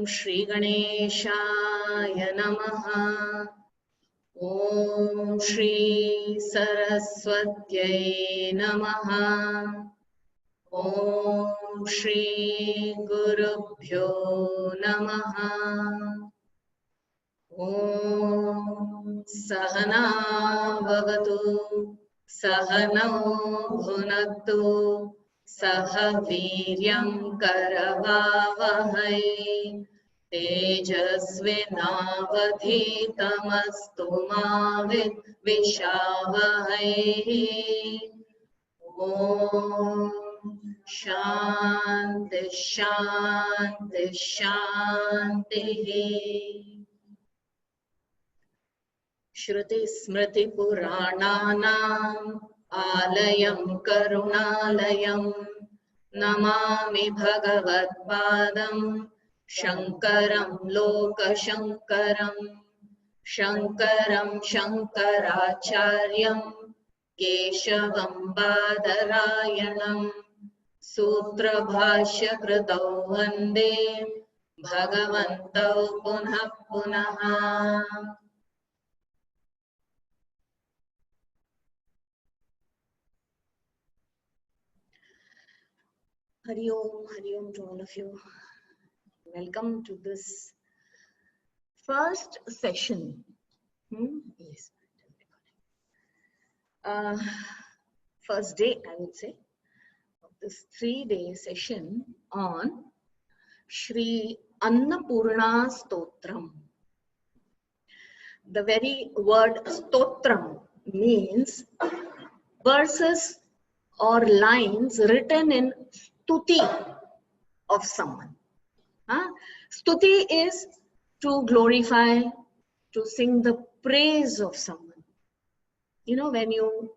Shri Ganeshaya Namaha. Om Shri Saraswatyai Namaha. Om Shri Gurubhyo Namaha. Om Sahana Bhavatu Sahano Bhunatu Saha Viryam Karavavahai Tejasvinavadhitamastu ma Vishavahai. Om Shanti Shanti Shanti. Shruti Smriti Purananam Alayam Karunalayam Namami Bhagavad Padam Shankaram Loka Shankaram Shankaram Shankaracharyam Keshavam Badarayanam Sutra Bhashya Kritau Vande Bhagavantau Punah Punaha. Hari Om to all of you. Welcome to this first session. Yes. First day, I would say, of this 3-day session on Shri Annapoorna Stotram. The very word Stotram means verses or lines written in stuti of someone. Stuti is to glorify, to sing the praise of someone. You know, when you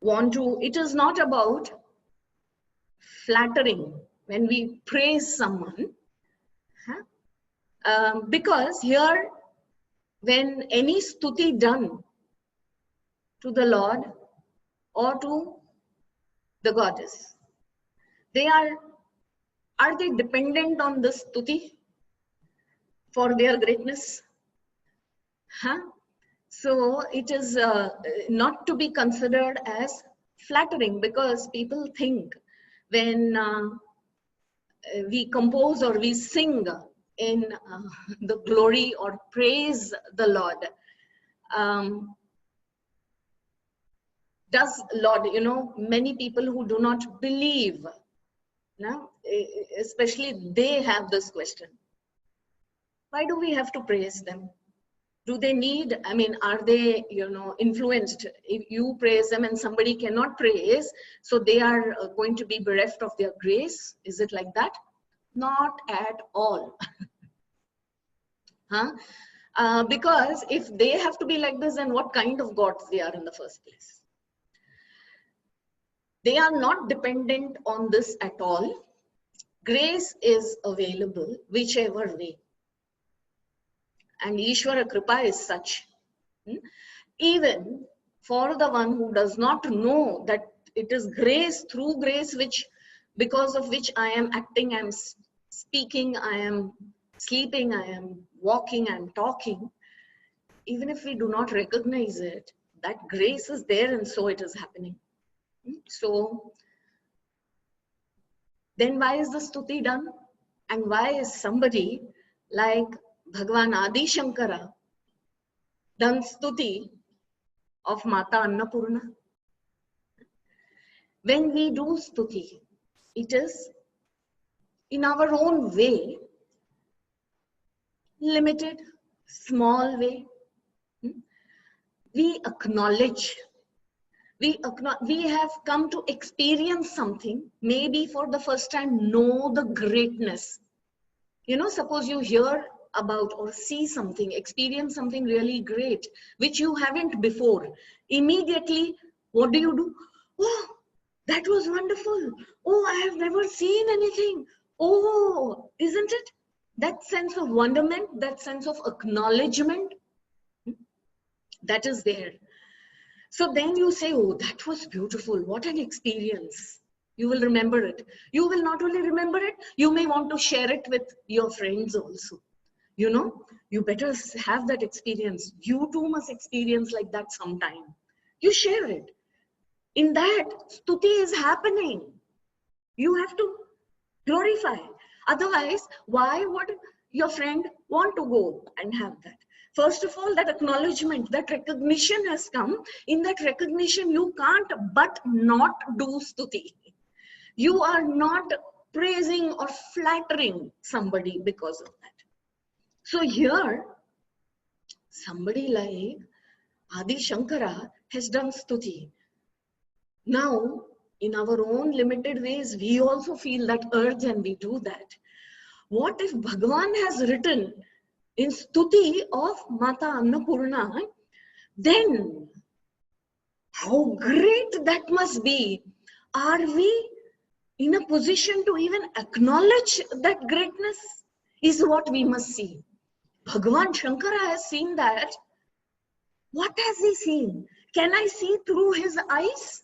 want to, it is not about flattering when we praise someone, because here, when any stuti done to the Lord or to the goddess, are they dependent on this stuti for their greatness? So it is not to be considered as flattering, because people think when we compose or we sing in the glory or praise the Lord, does Lord, you know, many people who do not believe, especially they have this question: why do we have to praise them? Do they need, I mean, are they, you know, influenced? If you praise them and somebody cannot praise, so they are going to be bereft of their grace? Is it like that? Not at all. Because if they have to be like this, then what kind of gods they are in the first place? They are not dependent on this at all. Grace is available whichever way. And Ishvara Kripa is such. Even for the one who does not know that it is grace, through grace, which because of which I am acting, I am speaking, I am sleeping, I am walking, I am talking. Even if we do not recognize it, that grace is there, and so it is happening. So then why is the stuti done? And why is somebody like Bhagwan Adi Shankara done stuti of Mata Annapurna? When we do stuti, it is in our own way, limited, small way. We acknowledge, we have come to experience something, maybe for the first time, know the greatness. You know, suppose you hear about or see something, experience something really great, which you haven't before. Immediately, what do? Oh, that was wonderful. Oh, I have never seen anything. Oh, isn't it? That sense of wonderment, that sense of acknowledgement, that is there. So then you say, oh, that was beautiful. What an experience. You will remember it. You will not only remember it, you may want to share it with your friends also. You know, you better have that experience. You too must experience like that sometime. You share it. In that, stuti is happening. You have to glorify. Otherwise, why would your friend want to go and have that? First of all, that acknowledgement, that recognition has come. In that recognition, you can't but not do stuti. You are not praising or flattering somebody because of that. So here, somebody like Adi Shankara has done stuti. Now, in our own limited ways, we also feel that urge and we do that. What if Bhagavan has written in stuti of Mata Annapurna, then how great that must be. Are we in a position to even acknowledge that greatness? Is what we must see. Bhagavan Shankara has seen that. What has he seen? Can I see through his eyes?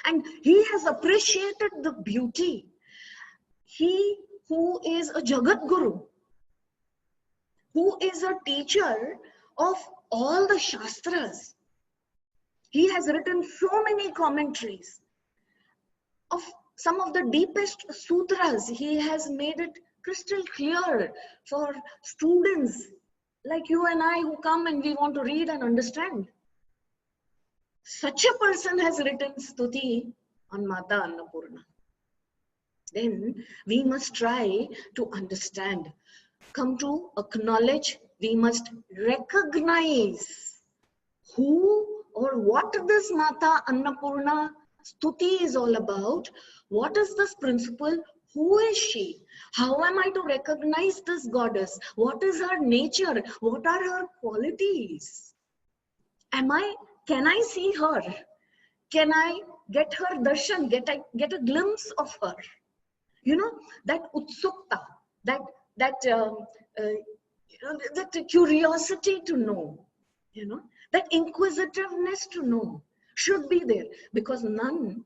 And he has appreciated the beauty. He who is a Jagat Guru, who is a teacher of all the Shastras. He has written so many commentaries of some of the deepest sutras. He has made it crystal clear for students like you and I who come and we want to read and understand. Such a person has written stuti on Mata Annapurna. Then we must try to understand, come to acknowledge, we must recognize who or what this Mata Annapurna stuti is all about. What is this principle? Who is she? How am I to recognize this goddess? What is her nature? What are her qualities? Can I see her? Can I get her darshan, get a glimpse of her? You know, that utsukta, that curiosity to know, you know, that inquisitiveness to know should be there, because none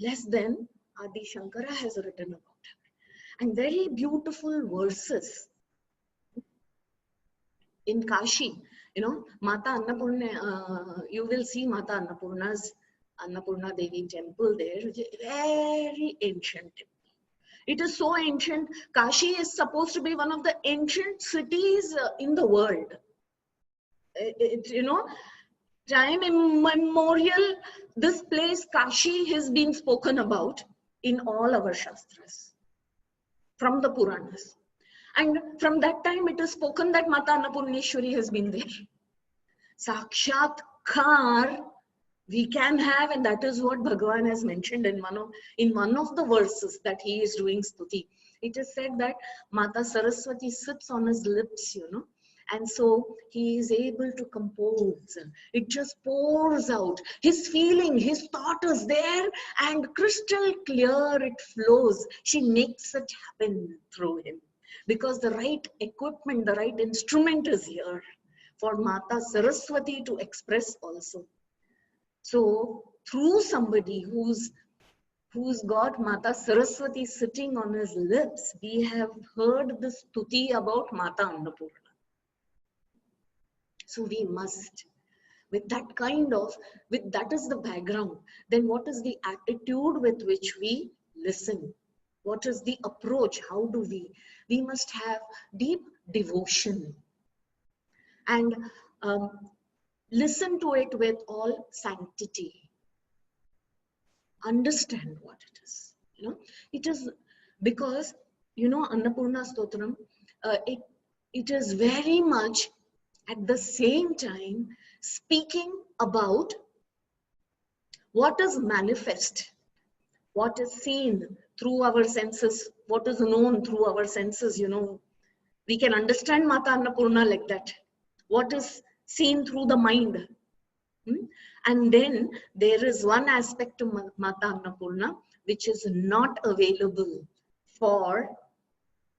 less than Adi Shankara has written about her. And very beautiful verses in Kashi, you know, Mata Annapurna, you will see Mata Annapurna's Annapurna Devi temple there, which is very ancient temple. It is so ancient. Kashi is supposed to be one of the ancient cities in the world. You know, time immemorial, this place Kashi has been spoken about in all our Shastras, from the Puranas. And from that time it is spoken that Mata Annapurneshwari has been there. Sakshatkar we can have, and that is what Bhagavan has mentioned in one of the verses that he is doing stuti. It is said that Mata Saraswati sits on his lips, you know, and so he is able to compose. It just pours out. His feeling, his thought is there, and crystal clear it flows. She makes it happen through him, because the right equipment, the right instrument is here for Mata Saraswati to express also. So through somebody who's got Mata Saraswati sitting on his lips, we have heard this stuti about Mata Annapurna. So we must, with that is the background, then what is the attitude with which we listen? What is the approach? How do we must have deep devotion and listen to it with all sanctity. Understand what it is. You know, it is because, you know, Annapurna Stotram, it is very much at the same time speaking about what is manifest, what is seen through our senses, what is known through our senses. You know, we can understand Mata Annapurna like that. What is seen through the mind. And then there is one aspect to Mata Annapurna which is not available for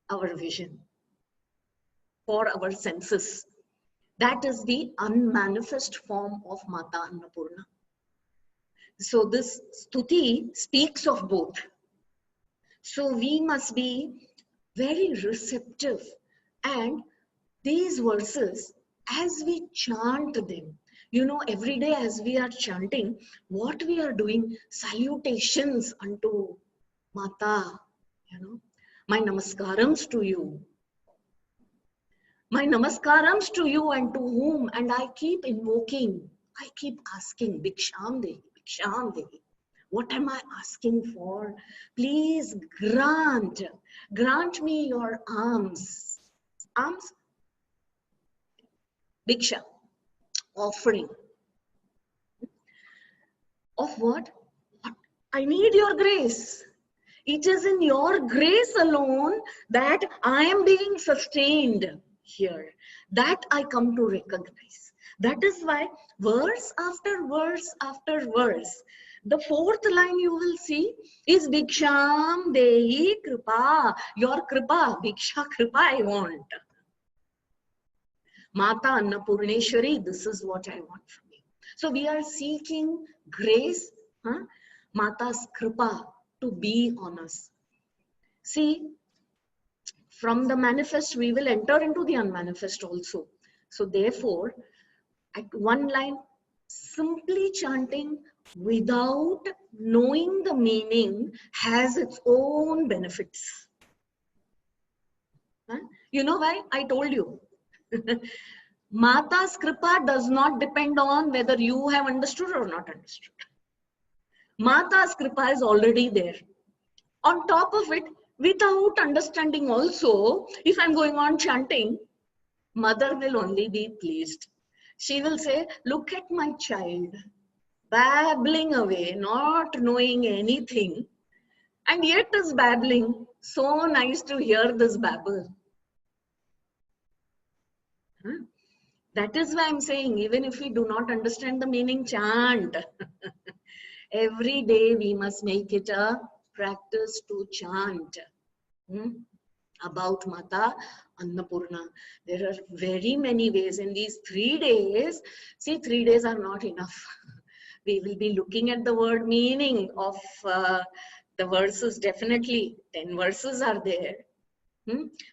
our vision, for our senses. That is the unmanifest form of Mata Annapurna. So this stuti speaks of both. So we must be very receptive, and these verses, as we chant them, you know, every day as we are chanting, what we are doing, salutations unto Mata, you know, my namaskarams to you. My namaskarams to you, and to whom? And I keep invoking, I keep asking, Bhiksham Dehi, Bhiksham Dehi. What am I asking for? Please grant me your alms. Alms, Bhiksha, offering. Of what? I need your grace. It is in your grace alone that I am being sustained here. That I come to recognize. That is why verse after verse after verse, the fourth line you will see is Bhiksham Dehi Kripa. Your Kripa, Bhiksha Kripa I want. Mata Annapurneshwari, this is what I want from you. So we are seeking grace, Mata's Kripa to be on us. See, from the manifest we will enter into the unmanifest also. So therefore, at one line, simply chanting without knowing the meaning has its own benefits. You know why? I told you. Mata's Kripa does not depend on whether you have understood or not understood. Mata's Kripa is already there. On top of it, without understanding also, if I'm going on chanting, Mother will only be pleased. She will say, look at my child, babbling away, not knowing anything, and yet is babbling. So nice to hear this babble. That is why I'm saying, even if we do not understand the meaning, chant. Every day we must make it a practice to chant about Mata Annapurna. There are very many ways in these 3 days. See, 3 days are not enough. We will be looking at the word meaning of the verses. Definitely 10 verses are there.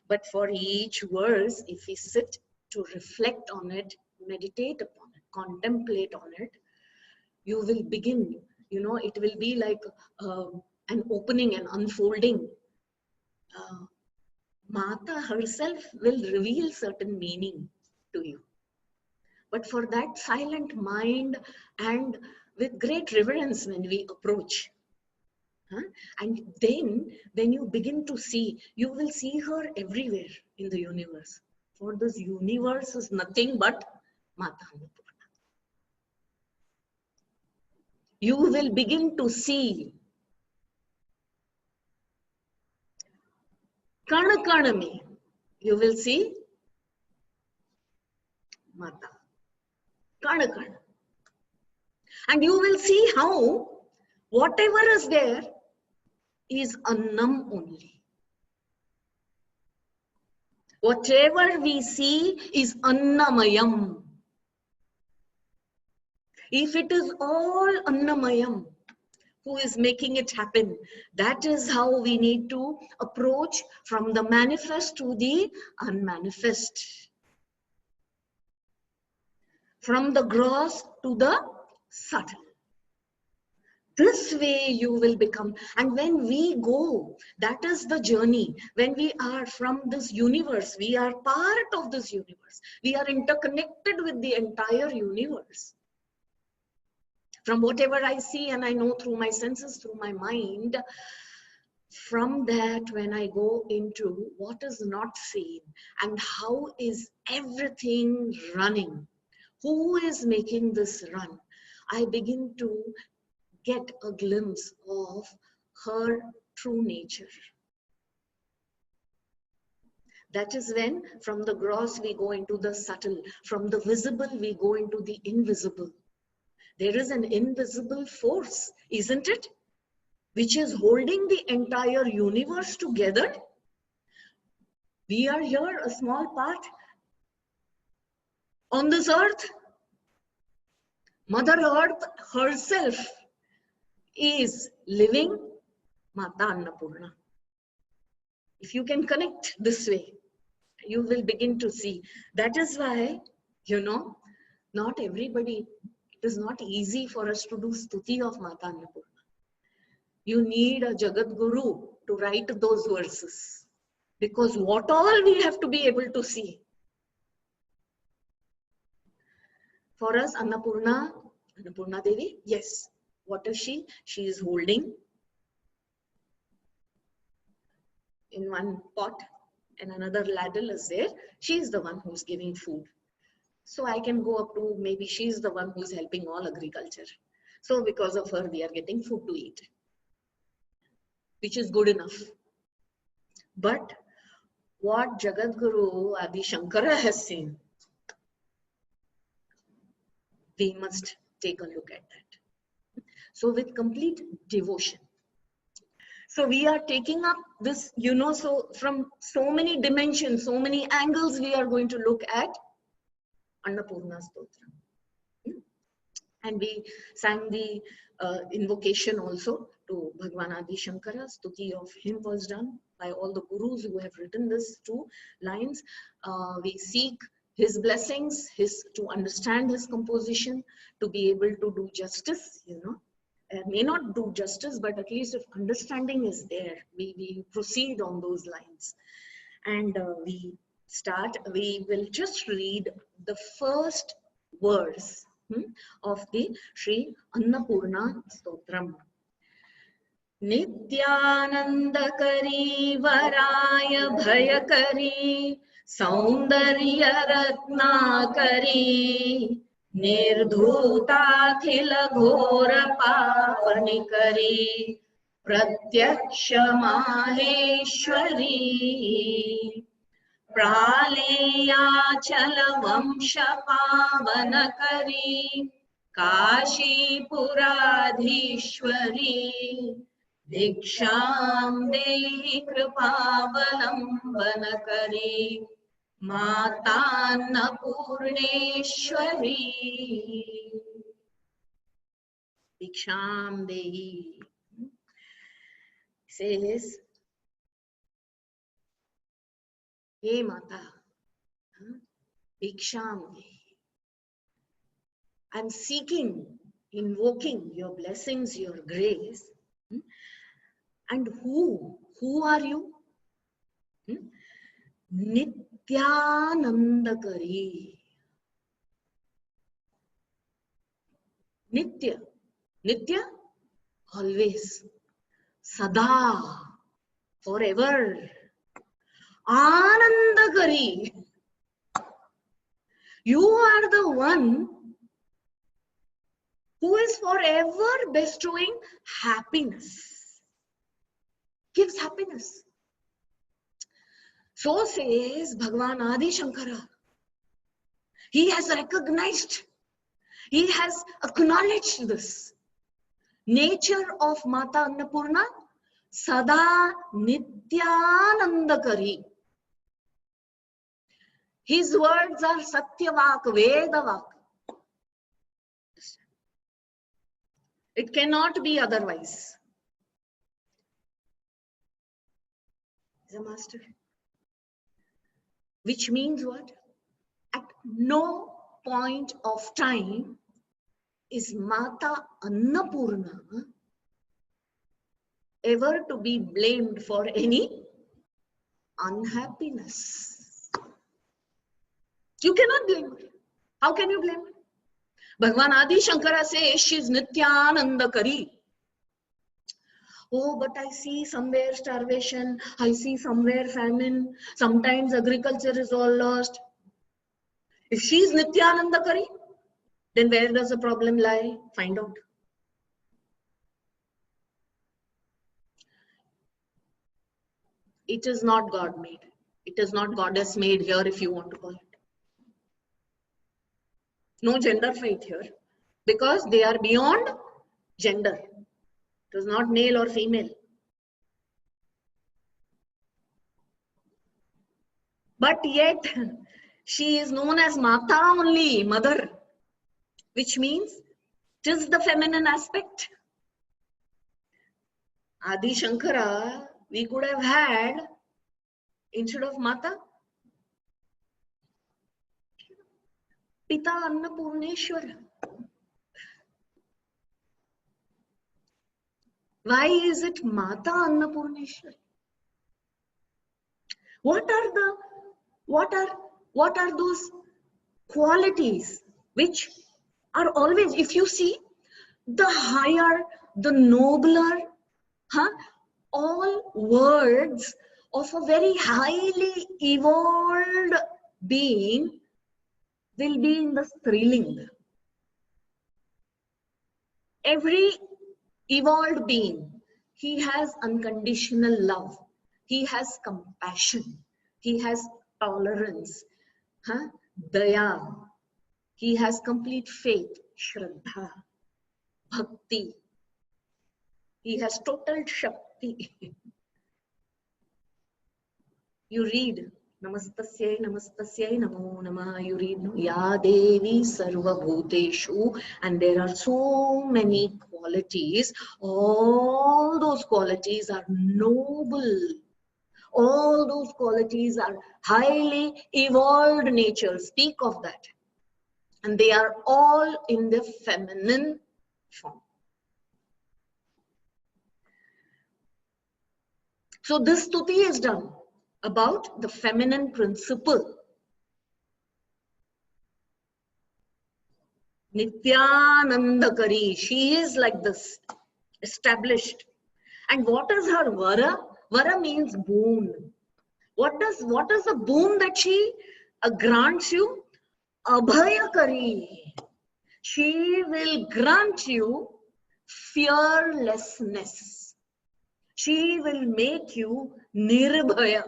But for each verse, if we sit to reflect on it, meditate upon it, contemplate on it, you will begin, you know, it will be like an opening and unfolding. Mata herself will reveal certain meaning to you. But for that silent mind and with great reverence when we approach. And then when you begin to see, you will see her everywhere in the universe. For this universe is nothing but Mata Annapurna. You will begin to see Kana Kana me. You will see Mata. Kana Kana. And you will see how whatever is there is Annam only. Whatever we see is Annamayam. If it is all Annamayam who is making it happen, that is how we need to approach from the manifest to the unmanifest. From the gross to the subtle. This way you will become, and when we go, that is the journey. When we are from this universe, we are part of this universe. We are interconnected with the entire universe. From whatever I see and I know through my senses, through my mind, from that when I go into what is not seen and how is everything running, who is making this run, I begin to get a glimpse of her true nature. That is when from the gross we go into the subtle, from the visible we go into the invisible. There is an invisible force, isn't it? Which is holding the entire universe together. We are here, a small part on this earth. Mother Earth herself is living Mata Annapurna. If you can connect this way, you will begin to see. That is why, not everybody, it is not easy for us to do stuti of Mata Annapurna. You need a Jagat Guru to write those verses. Because what all we have to be able to see. For us, Annapurna Devi, yes. What is she? She is holding in one pot and another ladle is there. She is the one who's giving food. So I can go up to maybe she is the one who's helping all agriculture. So because of her, we are getting food to eat, which is good enough. But what Jagat Guru Adi Shankara has seen, we must take a look at that. So with complete devotion. So we are taking up this, so from so many dimensions, so many angles, we are going to look at Annapurna Stotra. And we sang the invocation also to Bhagwan Adi Shankara. Stuti of him was done by all the gurus who have written this 2 lines. We seek his blessings, to understand his composition, to be able to do justice, may not do justice, but at least if understanding is there, we proceed on those lines. And we will just read the first verse of the Sri Annapurna Stotram. Nityanandakari Varaya Bhayakari Saundarya Ratnakari Nirdhutakhila Ghora Papanikari Pratyaksha Maheshwari Praleyachala Vamsha Pavanakari Kashi Puradhishwari Diksham Dehi Kripaavalambanakari Mata Annapurneshwari Diksham Dehi says, Hey Mata, Diksham Dehi, I'm seeking, invoking your blessings, your grace. And who are you? Nityanandakari. Nitya, always. Sada, forever. Anandakari. You are the one who is forever bestowing happiness. Gives happiness. So says Bhagwan Adi Shankara. He has recognized, he has acknowledged this. Nature of Mata Annapurna, Sada Nityanandakari. His words are Satyavak, Vedavak. It cannot be otherwise. He's a master. Which means what? At no point of time is Mata Annapurna ever to be blamed for any unhappiness. You cannot blame her. How can you blame her? Bhagwan Adi Shankara says she is Nityanandakari. Oh, but I see somewhere starvation, I see somewhere famine, sometimes agriculture is all lost. If she is Nityanandakari, then where does the problem lie? Find out. It is not God made. It is not goddess made here, if you want to call it. No gender fight here, because they are beyond gender. It is not male or female. But yet, she is known as Mata only, mother, which means it is the feminine aspect. Adi Shankara, we could have had instead of Mata, Pita Annapurneshwara. Why is it Mata Annapurneshwara? What are those qualities which are always, if you see, the higher, the nobler, all words of a very highly evolved being will be in the Strilinga. Every evolved being, he has unconditional love, he has compassion, he has tolerance, daya, he has complete faith, shraddha, bhakti, he has total shakti. You read Namastasyai Namastasyai Namo Namah, you read Ya Devi Sarva Bhuteshu, and there are so many qualities. All those qualities are noble. All those qualities are highly evolved nature. Speak of that. And they are all in the feminine form. So this stuti is done about the feminine principle. Nityanandakari, she is like this, established. And what is her vara? Vara means boon. What is the boon that she grants you? Abhayakari. She will grant you fearlessness. She will make you nirbhaya.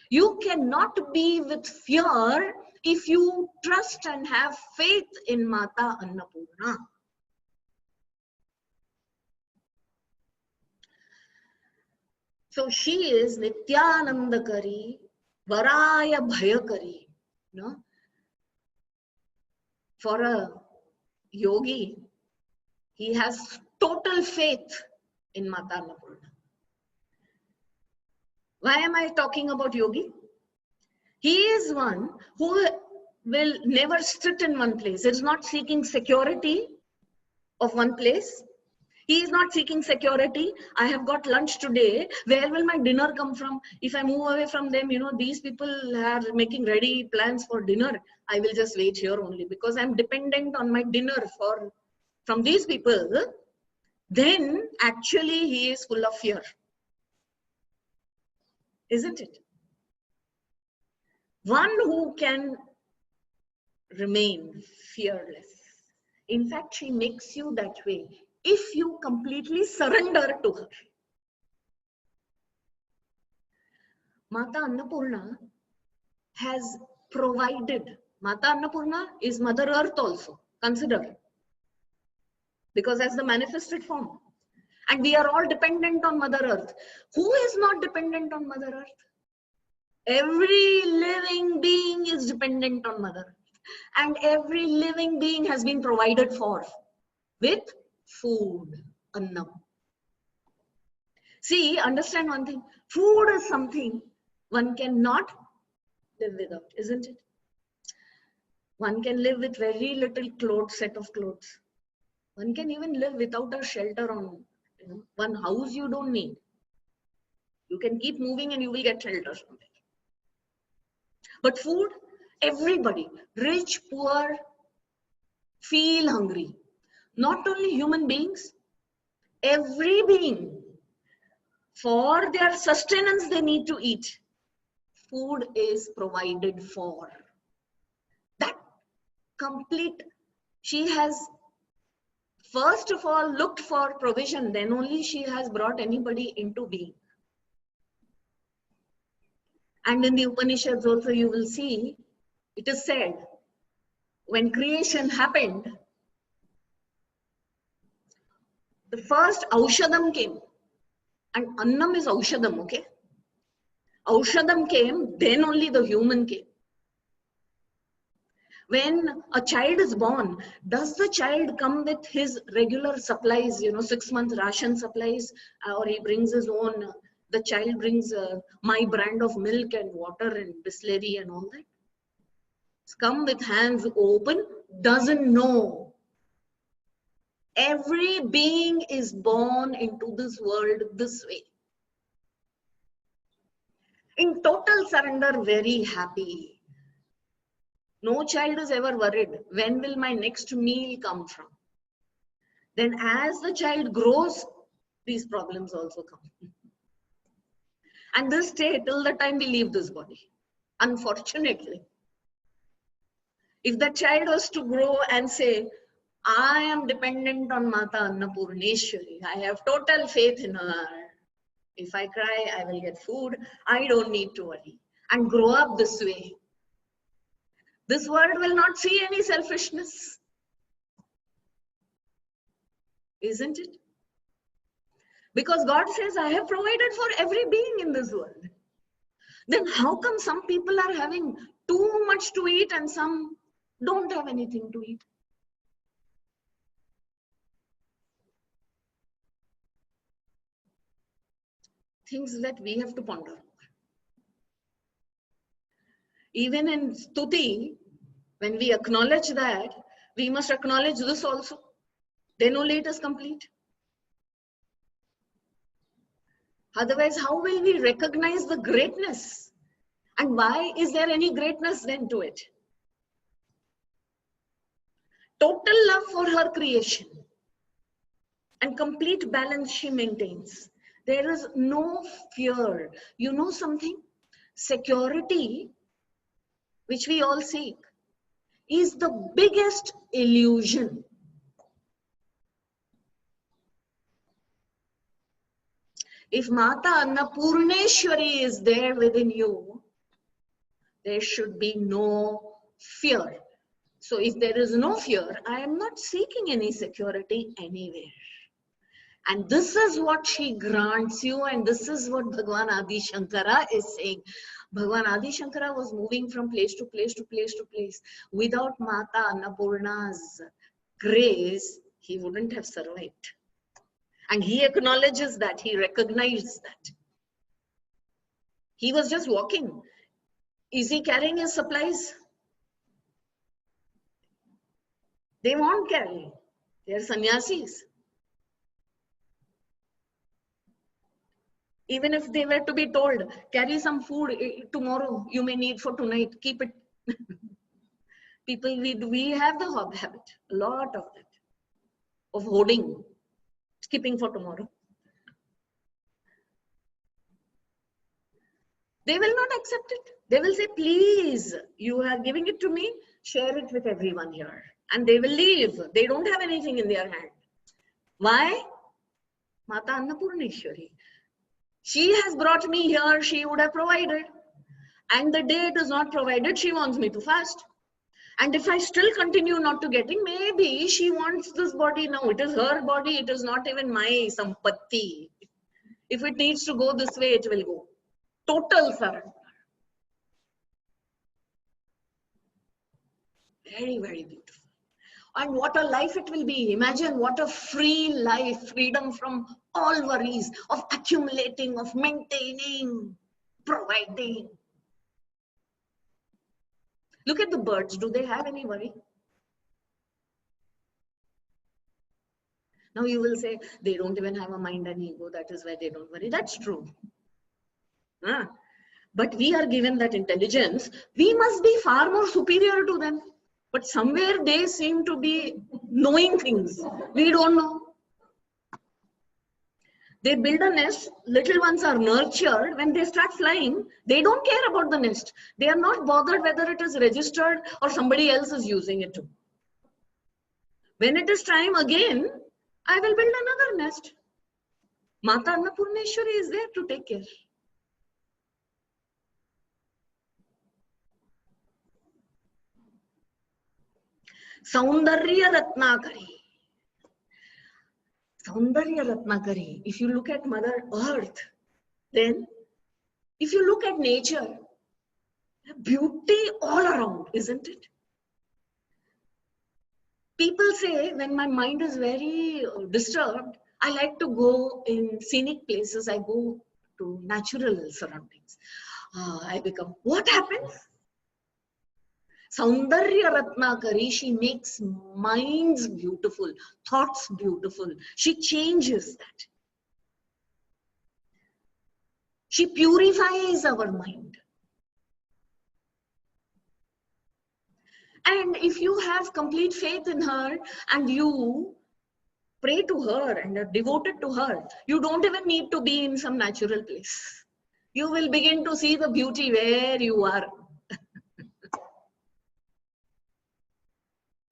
You cannot be with fear if you trust and have faith in Mata Annapoorna. So she is Nityanandakari, Varaya Bhayakari. No? For a yogi, he has total faith in Mata Annapoorna. Why am I talking about yogi? He is one who will never sit in one place. He is not seeking security of one place. He is not seeking security. I have got lunch today. Where will my dinner come from? If I move away from them, these people are making ready plans for dinner. I will just wait here only because I'm dependent on my dinner from these people. Then actually he is full of fear. Isn't it? One who can remain fearless. In fact, she makes you that way if you completely surrender to her. Mata Annapurna has provided. Mata Annapurna is Mother Earth also, consider. Because as the manifested form. And we are all dependent on Mother Earth. Who is not dependent on Mother Earth? Every living being is dependent on Mother Earth. And every living being has been provided for with food, annam. See, understand one thing. Food is something one cannot live without, isn't it? One can live with very little set of clothes. One can even live without a shelter on one house you don't need. You can keep moving and you will get shelter from it. But food, everybody, rich, poor, feel hungry. Not only human beings, every being, for their sustenance they need to eat. Food is provided for. That complete, she has first of all looked for provision, then only she has brought anybody into being. And in the Upanishads also you will see, it is said, when creation happened, the first Aushadam came. And Annam is Aushadam, okay? Aushadam came, then only the human came. When a child is born, does the child come with his regular supplies, 6 month ration supplies, or he brings his own, the child brings my brand of milk and water and Bisleri and all that? It's come with hands open, doesn't know. Every being is born into this world this way. In total surrender, very happy. No child is ever worried, when will my next meal come from? Then as the child grows, these problems also come. And this stay till the time we leave this body. Unfortunately. If the child was to grow and say, I am dependent on Mata Annapurneshwari, I have total faith in her. If I cry, I will get food. I don't need to worry. And grow up this way. This world will not see any selfishness. Isn't it? Because God says, I have provided for every being in this world. Then how come some people are having too much to eat and some don't have anything to eat? Things that we have to ponder. Even in Stuti, when we acknowledge that, we must acknowledge this also. Then only it is complete. Otherwise, how will we recognize the greatness? And why is there any greatness then to it? Total love for her creation and complete balance she maintains. There is no fear. You know something? Security, which we all seek, is the biggest illusion. If Mata Annapurneshwari is there within you, there should be no fear. So if there is no fear, I am not seeking any security anywhere. And this is what she grants you, and this is what Bhagwan Adi Shankara is saying. Bhagwan Adi Shankara was moving from place to place to place to place. Without Mata Annapurna's grace, he wouldn't have survived. And he acknowledges that, he recognizes that. He was just walking. Is he carrying his supplies? They won't carry. They are sannyasis. Even if they were to be told, carry some food tomorrow, you may need for tonight, keep it. People, we have the habit, a lot of that, of hoarding, keeping for tomorrow. They will not accept it. They will say, please, you are giving it to me, share it with everyone here. And they will leave. They don't have anything in their hand. Why? Mata Annapurneshwari. She has brought me here, she would have provided. And the day it is not provided, she wants me to fast. And if I still continue not to getting, maybe she wants this body now. It is her body, it is not even my sampatti. If it needs to go this way, it will go. Total surrender. Very, very beautiful. And what a life it will be. Imagine what a free life, freedom from all worries of accumulating, of maintaining, providing. Look at the birds. Do they have any worry? Now you will say, they don't even have a mind and ego. That is why they don't worry. That's true. But we are given that intelligence. We must be far more superior to them. But somewhere they seem to be knowing things. We don't know. They build a nest, little ones are nurtured. When they start flying, they don't care about the nest. They are not bothered whether it is registered or somebody else is using it too. When it is time again, I will build another nest. Mata Annapurneshwari is there to take care. Saundarya Ratnakari. Saundarya Ratnakari. If you look at Mother Earth, then if you look at nature, beauty all around, isn't it? People say when my mind is very disturbed, I like to go in scenic places. I go to natural surroundings. I become, what happens? Saundarya Ratnakari, she makes minds beautiful, thoughts beautiful. She changes that. She purifies our mind. And if you have complete faith in her and you pray to her and are devoted to her, you don't even need to be in some natural place. You will begin to see the beauty where you are.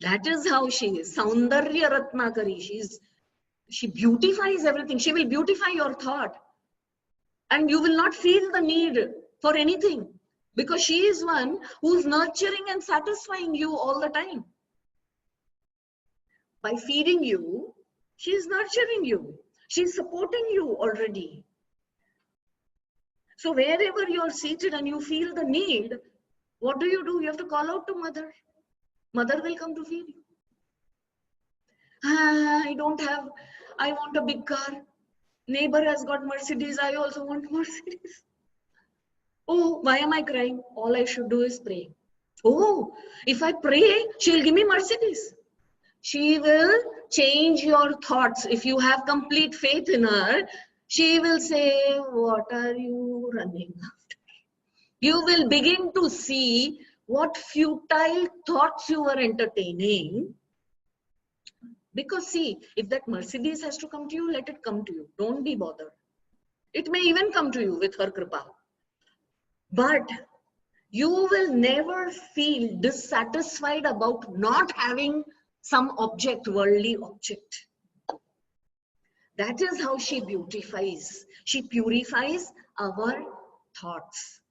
That is how she is. Saundarya Ratnakari. She beautifies everything. She will beautify your thought. And you will not feel the need for anything. Because she is one who's nurturing and satisfying you all the time. By feeding you, she is nurturing you. She is supporting you already. So wherever you are seated and you feel the need, what do? You have to call out to mother. Mother will come to feed you. I want a big car. Neighbor has got Mercedes. I also want Mercedes. Oh, why am I crying? All I should do is pray. Oh, if I pray, she'll give me Mercedes. She will change your thoughts. If you have complete faith in her, she will say, what are you running after? You will begin to see what futile thoughts you are entertaining. Because see, if that Mercedes has to come to you, let it come to you. Don't be bothered. It may even come to you with her kripa. But you will never feel dissatisfied about not having some object, worldly object. That is how she beautifies. She purifies our thoughts.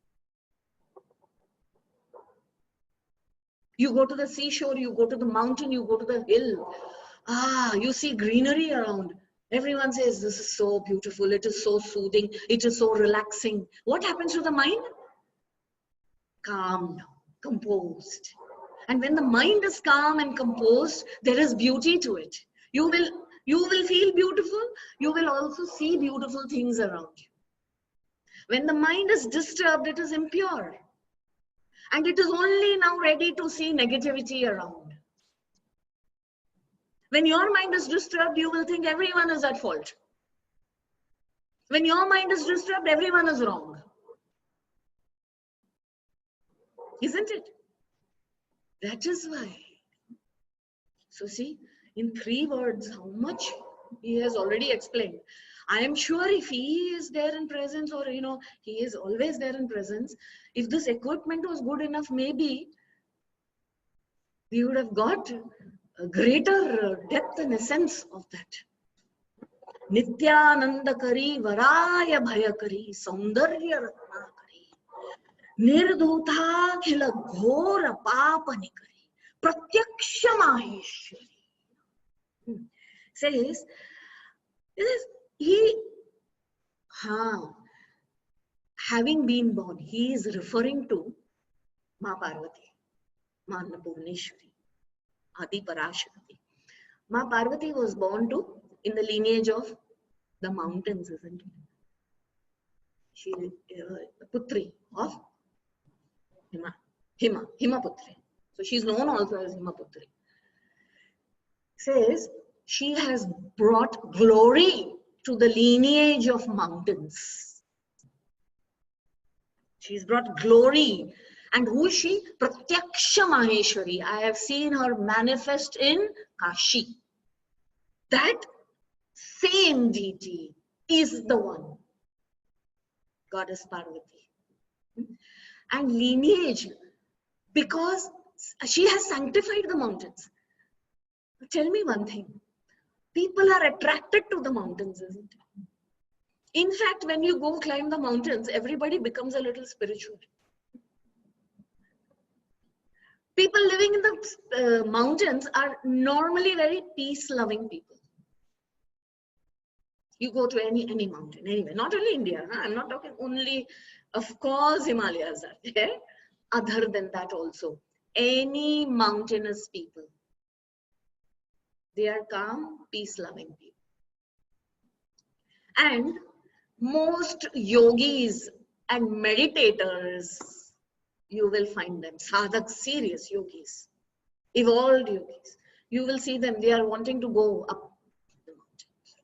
You go to the seashore, you go to the mountain, you go to the hill. You see greenery around. Everyone says, this is so beautiful, it is so soothing, it is so relaxing. What happens to the mind? Calm down, composed. And when the mind is calm and composed, there is beauty to it. You will feel beautiful. You will also see beautiful things around you. When the mind is disturbed, it is impure. And it is only now ready to see negativity around. When your mind is disturbed, you will think everyone is at fault. When your mind is disturbed, everyone is wrong. Isn't it? That is why. So see, in 3 words, how much he has already explained. I am sure if he is there in presence, or he is always there in presence, if this equipment was good enough, maybe we would have got a greater depth and essence of that. Nityanandakari varaya bhayakari saundarya ratnakari nirdhuta khila ghora papanikari pratyaksha maheshwari. Says, having been born, he is referring to Ma Parvati, Ma Annapoorna Shri, Adi Parashakti. Ma Parvati was born in the lineage of the mountains, isn't it? She is the Putri of Hima Putri. So she is known also as Hima Putri. Says, she has brought glory to the lineage of mountains. She's brought glory. And who is she? Pratyaksha Maheshwari. I have seen her manifest in Kashi. That same deity is the one, Goddess Parvati. And lineage, because she has sanctified the mountains. Tell me one thing. People are attracted to the mountains, isn't it? In fact, when you go climb the mountains, everybody becomes a little spiritual. People living in the mountains are normally very peace-loving people. You go to any mountain, anywhere, not only India. I'm not talking only, of course, Himalayas are there. Other than that also, any mountainous people, They are calm, peace-loving people. And most yogis and meditators, you will find them, sadhaks, serious yogis, evolved yogis. You will see them, they are wanting to go up the mountains,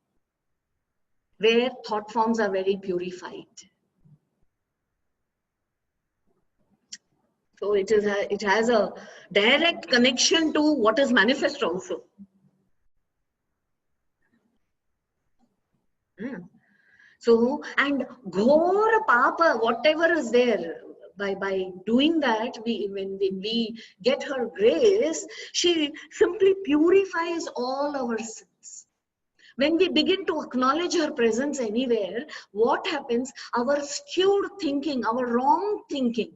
where thought forms are very purified. So it has a direct connection to what is manifest also. So, and ghora papa, whatever is there, by doing that, when we get her grace, she simply purifies all our sins. When we begin to acknowledge her presence anywhere, what happens? Our skewed thinking, our wrong thinking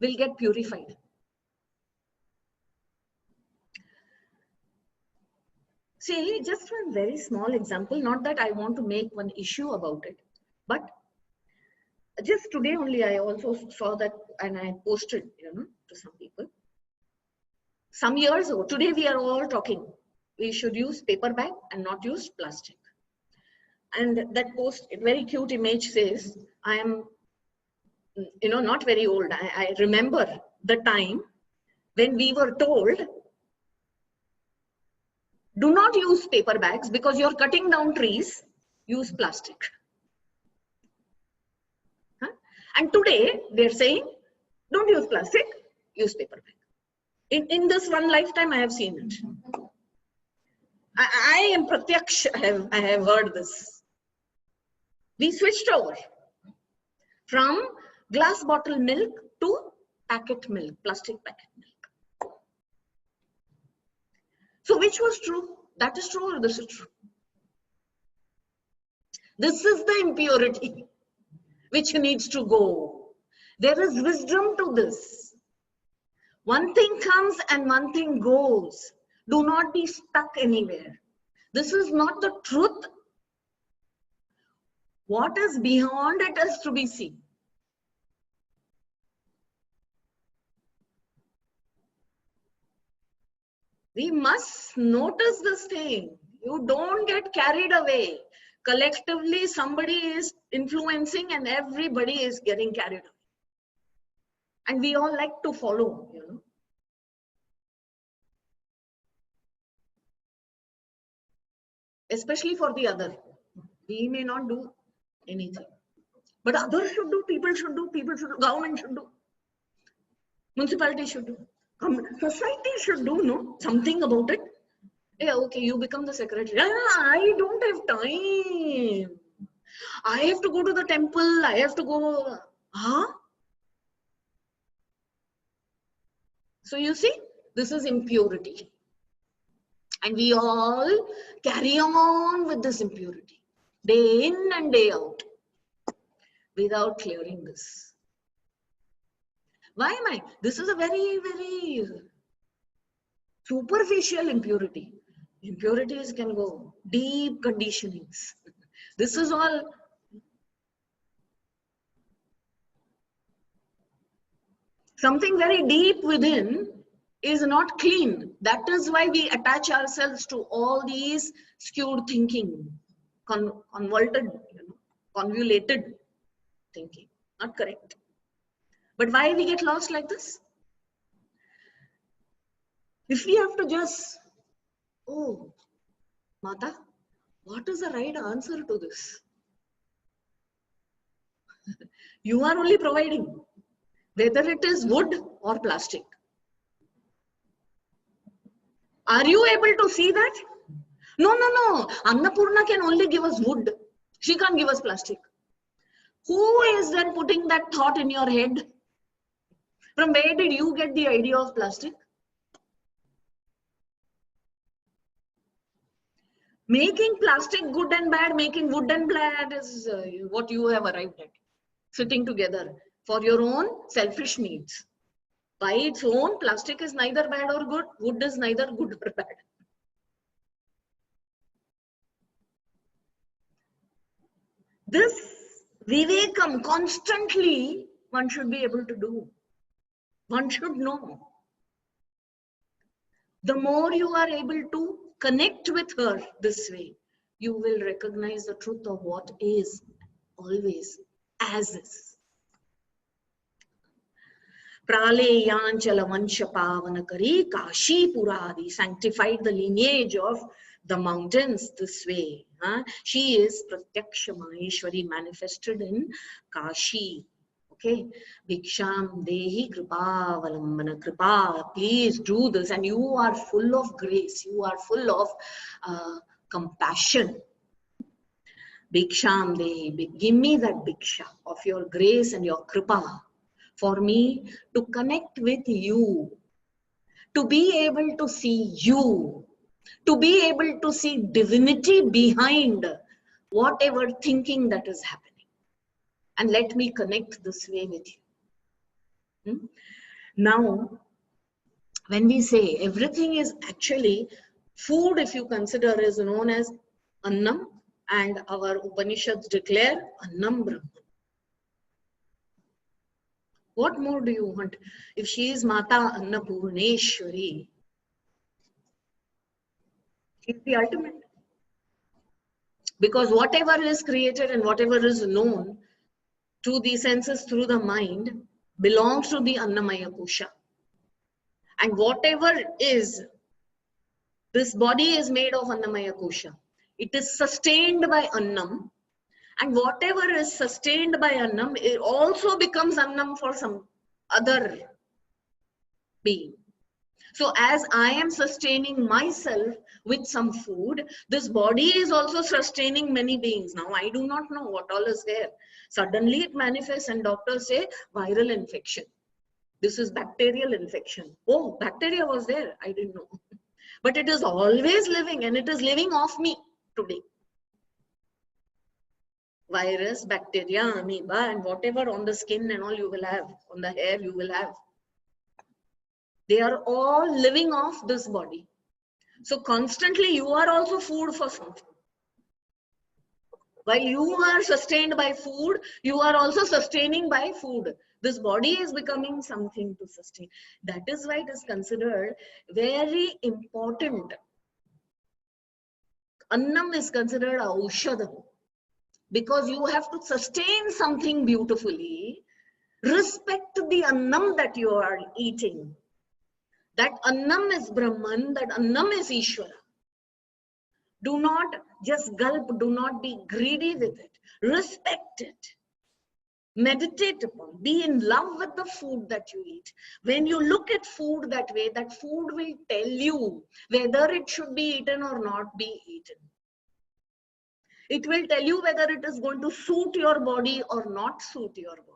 will get purified. See, just one very small example, not that I want to make one issue about it, but just today only I also saw that, and I posted, to some people. Some years ago, today we are all talking, we should use paper bag and not use plastic. And that post, a very cute image says, I am, not very old. I remember the time when we were told, do not use paper bags because you're cutting down trees, use plastic. Huh? And today they're saying, don't use plastic, use paper bag. In this one lifetime, I have seen it. I am Pratyaksh, I have heard this. We switched over from glass bottle milk to packet milk, plastic packet milk. So which was true? That is true or this is true? This is the impurity which needs to go. There is wisdom to this. One thing comes and one thing goes. Do not be stuck anywhere. This is not the truth. What is beyond it is to be seen. We must notice this thing. You don't get carried away. Collectively, somebody is influencing and everybody is getting carried away. And we all like to follow, Especially for the other. We may not do anything. But others should do, people should do, government should do. Municipality should do. Society should do, no? Something about it. Yeah, okay, you become the secretary. I don't have time. I have to go to the temple. I have to go. Huh? So you see, this is impurity. And we all carry on with this impurity. Day in and day out. Without clearing this. Why am I? This is a very, very superficial impurity. Impurities can go deep conditionings. This is all. Something very deep within is not clean. That is why we attach ourselves to all these skewed thinking, convoluted thinking. Not correct. But why we get lost like this? If we have to just, oh, Mata, what is the right answer to this? You are only providing, whether it is wood or plastic. Are you able to see that? No. Annapoorna can only give us wood. She can't give us plastic. Who is then putting that thought in your head? From where did you get the idea of plastic? Making plastic good and bad, making wood and bad is what you have arrived at. Sitting together for your own selfish needs. By its own, plastic is neither bad or good. Wood is neither good or bad. This vivekam constantly one should be able to do. One should know. The more you are able to connect with her this way, you will recognize the truth of what is always as is. Praleyanchala Vansha Pavanakari Kashi Puradi sanctified the lineage of the mountains this way. She is Pratyaksha Maheshwari manifested in Kashi. Okay, Bhiksham Dehi Kripa Valambana Kripa. Please do this, and you are full of grace. You are full of compassion. Bhiksham Dehi, give me that Bhiksha of your grace and your Kripa for me to connect with you, to be able to see you, to be able to see divinity behind whatever thinking that is happening. And let me connect this way with you. Now, when we say everything is actually food, if you consider, is known as Annam, and our Upanishads declare Annam Brahman. What more do you want? If she is Mata Annapurneshwari, she's the ultimate. Because whatever is created and whatever is known to the senses through the mind belongs to the Annamaya Kosha. And whatever is, this body is made of Annamaya Kosha. It is sustained by Annam. And whatever is sustained by Annam, it also becomes Annam for some other being. So as I am sustaining myself with some food, this body is also sustaining many beings. Now I do not know what all is there. Suddenly it manifests and doctors say viral infection. This is bacterial infection. Oh, bacteria was there. I didn't know. But it is always living, and it is living off me today. Virus, bacteria, amoeba, and whatever on the skin and all you will have, on the hair you will have. They are all living off this body. So constantly you are also food for something. While you are sustained by food, you are also sustaining by food. This body is becoming something to sustain. That is why it is considered very important. Annam is considered aushadam. Because you have to sustain something beautifully, respect the annam that you are eating. That annam is Brahman, that annam is Ishvara. Do not just gulp, do not be greedy with it. Respect it. Meditate upon, be in love with the food that you eat. When you look at food that way, that food will tell you whether it should be eaten or not be eaten. It will tell you whether it is going to suit your body or not suit your body.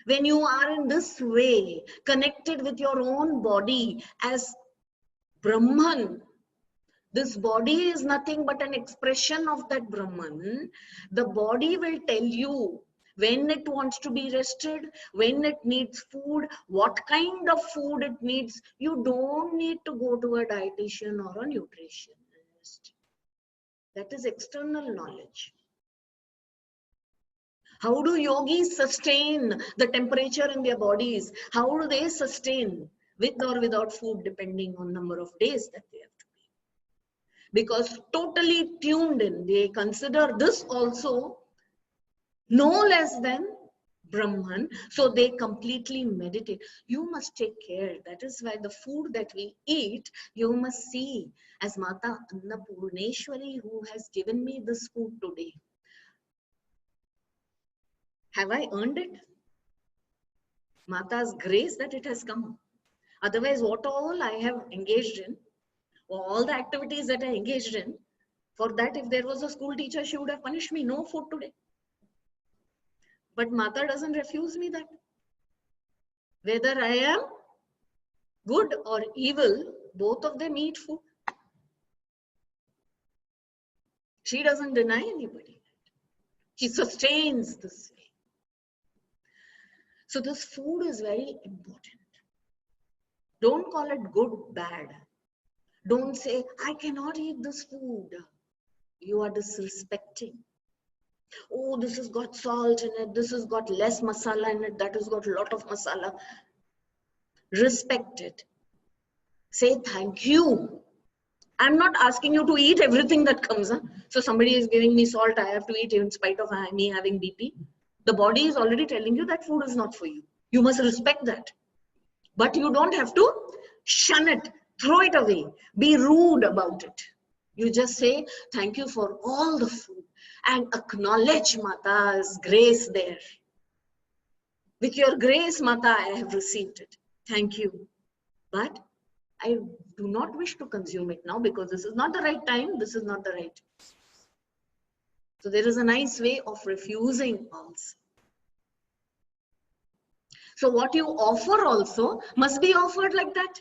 When you are in this way, connected with your own body as Brahman, this body is nothing but an expression of that Brahman. The body will tell you when it wants to be rested, when it needs food, what kind of food it needs. You don't need to go to a dietitian or a nutritionist. That is external knowledge. How do yogis sustain the temperature in their bodies? How do they sustain with or without food, depending on number of days that they have to be? Because totally tuned in, they consider this also no less than Brahman. So they completely meditate. You must take care. That is why the food that we eat, you must see as Mata Annapurneshwari, who has given me this food today. Have I earned it? Mata's grace that it has come. Otherwise, what all I have engaged in, all the activities that I engaged in, for that, if there was a school teacher, she would have punished me. No food today. But Mata doesn't refuse me that. Whether I am good or evil, both of them eat food. She doesn't deny anybody. She sustains this way. So this food is very important. Don't call it good, bad. Don't say, I cannot eat this food. You are disrespecting. Oh, this has got salt in it. This has got less masala in it. That has got a lot of masala. Respect it. Say thank you. I'm not asking you to eat everything that comes. Huh? So somebody is giving me salt, I have to eat in spite of me having BP. The body is already telling you that food is not for you. You must respect that. But you don't have to shun it, throw it away, be rude about it. You just say thank you for all the food and acknowledge Mata's grace there. With your grace, Mata, I have received it. Thank you. But I do not wish to consume it now because this is not the right time. This is not the right. So there is a nice way of refusing also. So what you offer also must be offered like that.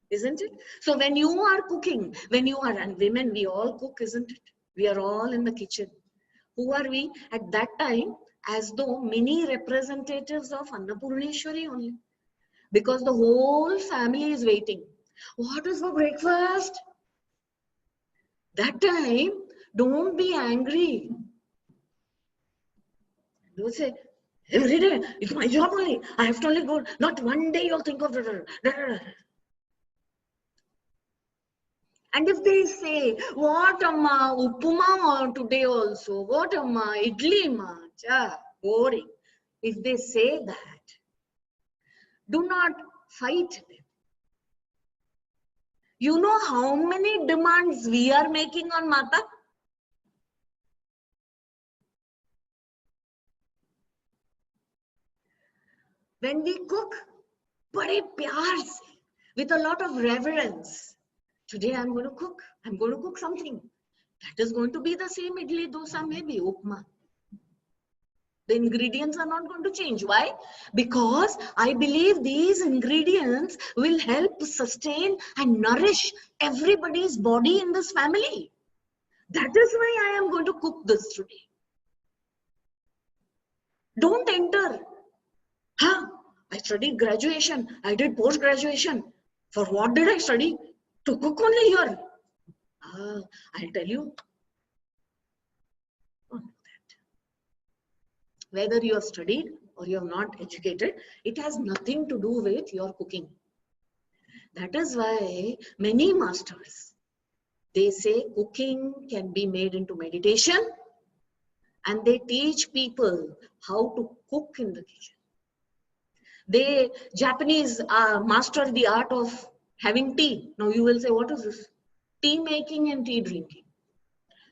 Isn't it? So when you are cooking, and women, we all cook, isn't it? We are all in the kitchen. Who are we? At that time, as though many representatives of Annapurneshwari only. Because the whole family is waiting. What is for breakfast? That time, don't be angry. Don't say, every day, it's my job only. I have to only go. Not one day you'll think of it. And if they say, what amma, upuma today also, what amma, idli ma, cha, boring. If they say that, do not fight them. You know how many demands we are making on Mata? When we cook, bade pyar se, with a lot of reverence. Today I'm going to cook. I'm going to cook something. That is going to be the same idli, dosa, maybe upma. The ingredients are not going to change. Why? Because I believe these ingredients will help sustain and nourish everybody's body in this family. That is why I am going to cook this today. Don't enter. Huh? I studied graduation. I did post-graduation. For what did I study? To cook only here. I'll tell you. Whether you have studied or you have not educated, it has nothing to do with your cooking. That is why many masters, they say cooking can be made into meditation, and they teach people how to cook in the kitchen. Japanese master the art of having tea. Now you will say, what is this? Tea making and tea drinking.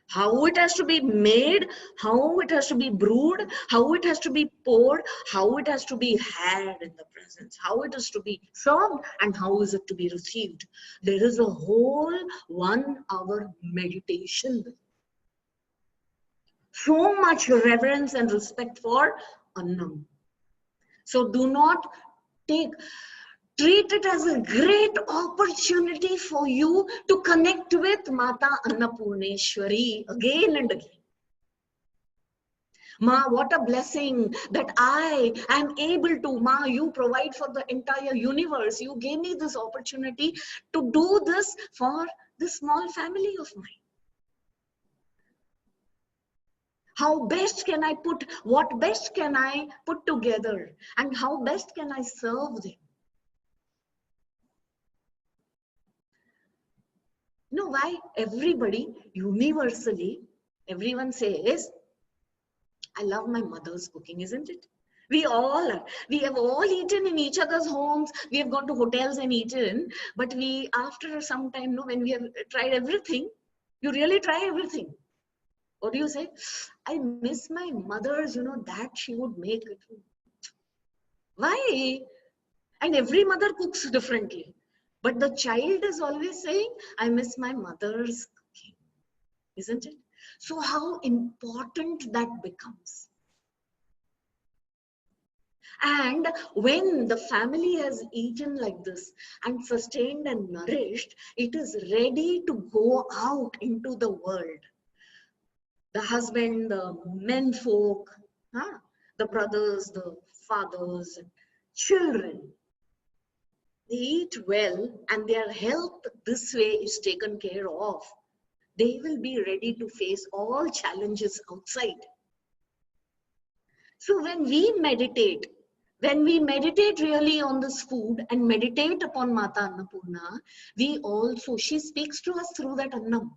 How it has to be made, how it has to be brewed, how it has to be poured, how it has to be had in the presence, how it is to be served, and how is it to be received. There is a whole 1 hour meditation. So much reverence and respect for Annam. So do not treat it as a great opportunity for you to connect with Mata Annapurneshwari again and again. Ma, what a blessing that I am able to, Ma, you provide for the entire universe. You gave me this opportunity to do this for this small family of mine. How best can I what best can I put together, and how best can I serve them? You know why? Everybody, universally, everyone says, I love my mother's cooking, isn't it? We have all eaten in each other's homes. We have gone to hotels and eaten, but after some time, when we have tried everything, you really try everything. What do you say? I miss my mother's, that she would make it. Why? And every mother cooks differently. But the child is always saying, I miss my mother's cooking. Isn't it? So how important that becomes. And when the family has eaten like this and sustained and nourished, it is ready to go out into the world. The husband, the men folk, the brothers, the fathers, children, they eat well and their health this way is taken care of. They will be ready to face all challenges outside. So when we meditate, When we meditate really on this food and meditate upon Mata Annapurna, we also, she speaks to us through that Annam.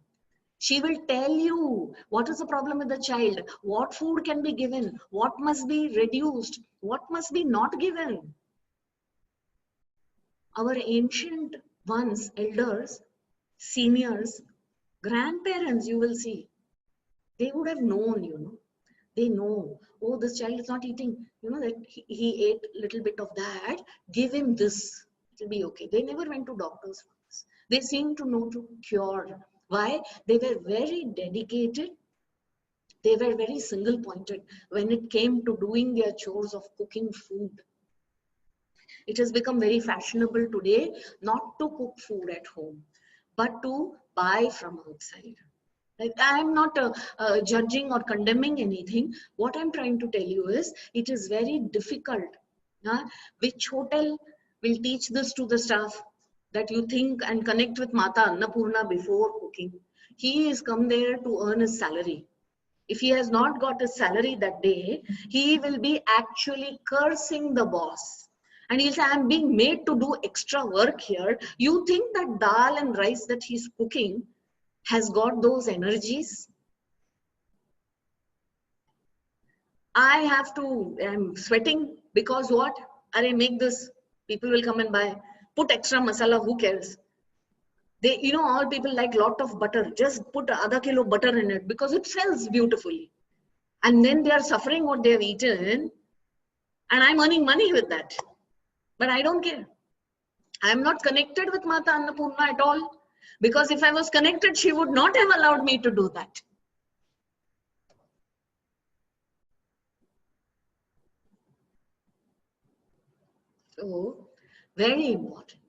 She will tell you what is the problem with the child, what food can be given, what must be reduced, what must be not given. Our ancient ones, elders, seniors, grandparents, you will see, they would have known, they know, oh, this child is not eating, that he ate a little bit of that, give him this, it'll be okay. They never went to doctors for this. They seemed to know to cure. Why? They were very dedicated. They were very single pointed when it came to doing their chores of cooking food. It has become very fashionable today not to cook food at home, but to buy from outside. Like, I am not judging or condemning anything. What I'm trying to tell you is, it is very difficult. Which hotel will teach this to the staff, that you think and connect with Mata Annapurna before cooking? He is come there to earn his salary. If he has not got his salary that day, he will be actually cursing the boss. And he'll say, I'm being made to do extra work here. You think that dal and rice that he's cooking has got those energies? I'm sweating because what? I make this, people will come and buy. Put extra masala, who cares? They, all people like lot of butter. Just put adha kilo butter in it because it smells beautifully. And then they are suffering what they have eaten. And I'm earning money with that. But I don't care. I'm not connected with Mata Annapurna at all. Because if I was connected, she would not have allowed me to do that. So, very important.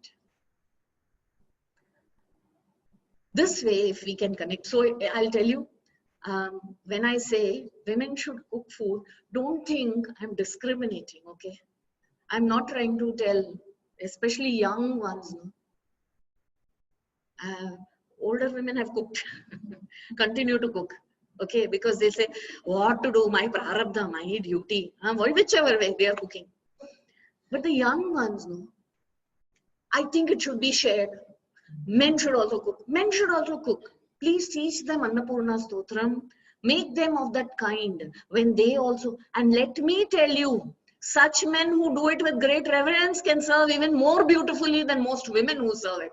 This way, if we can connect. So, I'll tell you, when I say women should cook food, don't think I'm discriminating, okay? I'm not trying to tell, especially young ones, older women have cooked, continue to cook, okay? Because they say, what to do, my prarabdha, my duty, whichever way they are cooking. But the young ones, I think it should be shared. Men should also cook. Men should also cook. Please teach them Annapurna Stotram. Make them of that kind when they also, and let me tell you, such men who do it with great reverence can serve even more beautifully than most women who serve it.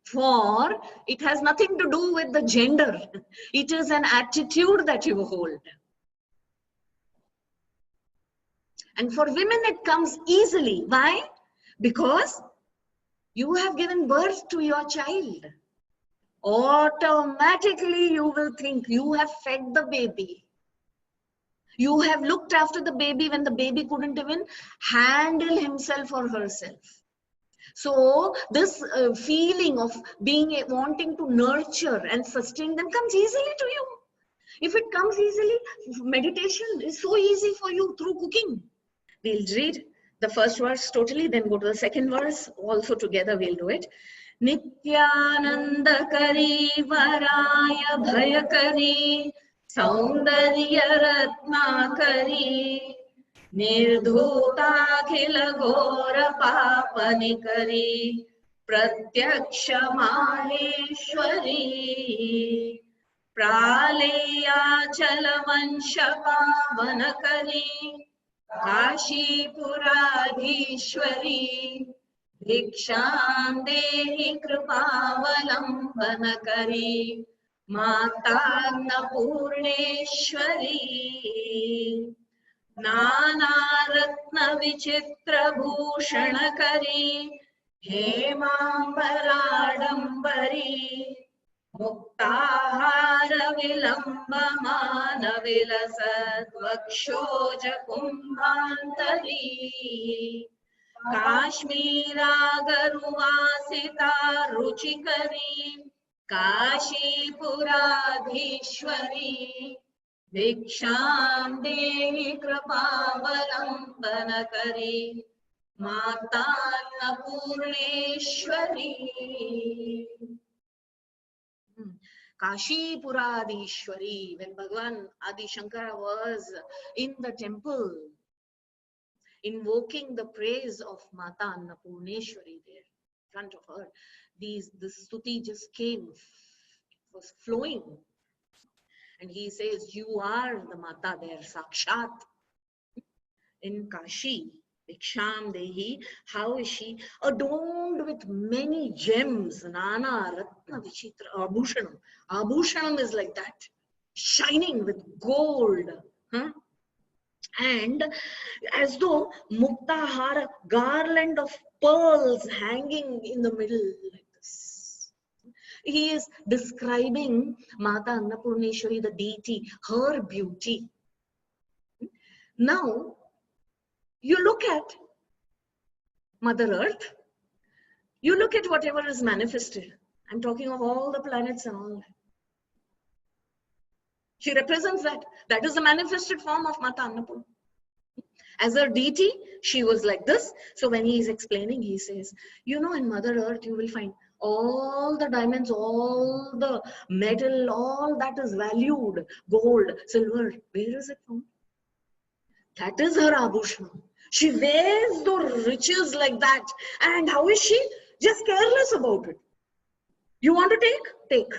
For it has nothing to do with the gender. It is an attitude that you hold. And for women, it comes easily. Why? Because you have given birth to your child. Automatically, you will think you have fed the baby. You have looked after the baby when the baby couldn't even handle himself or herself. So this feeling of wanting to nurture and sustain them comes easily to you. If it comes easily, meditation is so easy for you through cooking. We'll read the first verse totally, then go to the second verse. Also together we'll do it. Nityananda Kari Varaya Bhayakari Saundarya Ratna Kari Nirdhutakhila Ghora Papanikari Pratyaksha Maheshwari Praleya Chalavansha Pavanakari Kashipuradhishwari Diksham Dehi Kripavalambanakari Mata Annapurneshwari Nana Ratna Vichitra Bhushanakari Hemambaradambari Muktahara Vilambamana Vilasat Vakshoja Kumbhantari Kashmira Garuvasita Ruchikari Kashipuradhishwari Diksham Dehi Kripavalambanakari Mata Annapurneshwari Kashipuradhishwari. When Bhagavan Adi Shankara was in the temple, invoking the praise of Mata Annapurneshwari there in front of her. This stuti just came, it was flowing. And he says, you are the Mata there, Sakshat. In Kashi, Viksham Dehi, how is she? Adorned with many gems, Nana Ratna Vichitra, Abhushanam. Abhushanam is like that, shining with gold. Huh? And as though Muktahara, garland of pearls hanging in the middle like this. He is describing Mata Annapurneshwari, the deity, her beauty. Now, you look at Mother Earth, you look at whatever is manifested. I'm talking of all the planets and all that. She represents that. That is the manifested form of Mata Annapurna. As a deity, she was like this. So when he is explaining, he says, you know, in Mother Earth, you will find all the diamonds, all the metal, all that is valued, gold, silver. Where is it from? That is her Abhushan. She wears the riches like that. And how is she? Just careless about it. You want to take? Take.